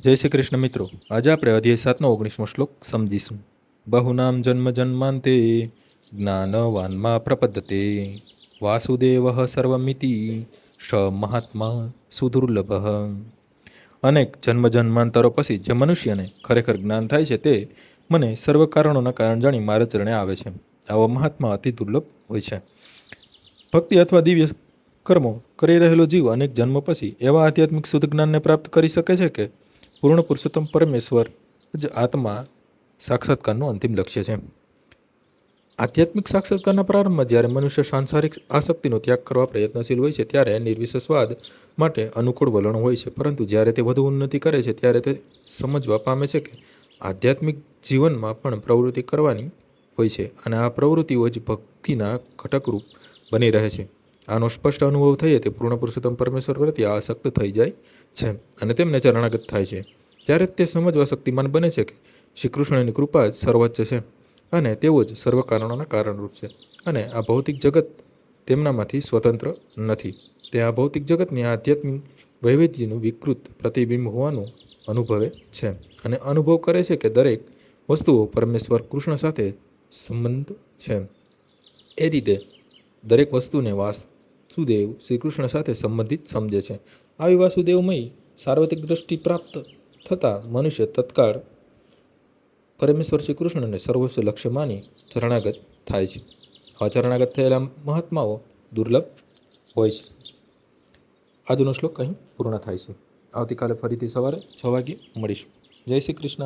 જય શ્રી કૃષ્ણ મિત્રો. આજે આપણે અધ્યાય 7નો 19મો શ્લોક સમજીશું. બહુનામ જન્મ જન્માંતે જ્ઞાનવાનમાં પ્રપદ્યતે વાસુદેવ સર્વમિતિ સ મહાત્મા સુદુર્લભ. અનેક જન્મ જન્માંતરો પછી જે મનુષ્યને ખરેખર જ્ઞાન થાય છે તે મને સર્વ કારણોના કારણ જાણી મારા ચરણે આવે છે. આવો મહાત્મા અતિ દુર્લભ હોય છે. ભક્તિ અથવા દિવ્ય કર્મો કરી રહેલો જીવ અનેક જન્મ પછી એવા આધ્યાત્મિક શુદ્ધ જ્ઞાનને પ્રાપ્ત કરી શકે છે કે પૂર્ણ પુરુષોત્તમ પરમેશ્વર જ આત્મા સાક્ષાત્કારનું અંતિમ લક્ષ્ય છે. આધ્યાત્મિક સાક્ષાત્કારના પ્રારંભમાં જ્યારે મનુષ્ય સાંસારિક આસક્તિનો ત્યાગ કરવા પ્રયત્નશીલ હોય છે ત્યારે નિર્વિશેષવાદ માટે અનુકૂળ વલણ હોય છે, પરંતુ જ્યારે તે વધુ ઉન્નતિ કરે છે ત્યારે તે સમજવા પામે છે કે આધ્યાત્મિક જીવનમાં પણ પ્રવૃત્તિ કરવાની હોય છે અને આ પ્રવૃત્તિઓ જ ભક્તિના ઘટકરૂપ બની રહે છે. આનો સ્પષ્ટ અનુભવ થઈએ તે પૂર્ણ પુરુષોત્તમ પરમેશ્વર પ્રત્યે આસક્ત થઈ જાય છે અને તેમને ચરણાગત થાય છે. ત્યારે તે સમજવા શક્તિમાન બને છે કે શ્રી કૃષ્ણની કૃપા જ સર્વોચ્ચ છે અને તેઓ જ સર્વ કારણોના કારણરૂપ છે અને આ ભૌતિક જગત તેમનામાંથી સ્વતંત્ર નથી. તે આ ભૌતિક જગતની આધ્યાત્મિક વૈવિધ્યનું વિકૃત પ્રતિબિંબ હોવાનું અનુભવે છે અને અનુભવ કરે છે કે દરેક વસ્તુઓ પરમેશ્વર કૃષ્ણ સાથે સંબંધ છે. એ રીતે દરેક વસ્તુને વાસુદેવ શ્રી કૃષ્ણ સાથે સંબંધિત સમજે છે. આવી વાસુદેવમય સાર્વત્રિક દ્રષ્ટિ પ્રાપ્ત થતાં મનુષ્ય તત્કાળ પરમેશ્વર શ્રી કૃષ્ણને સર્વોચ્ચ લક્ષ્ય માની શરણાગત થાય છે. આ શરણાગત થયેલા મહાત્માઓ દુર્લભ હોય છે. આજનો શ્લોક અહીં પૂર્ણ થાય છે. આવતીકાલે ફરીથી સવારે 6 વાગ્યે મળીશું. જય શ્રી કૃષ્ણ.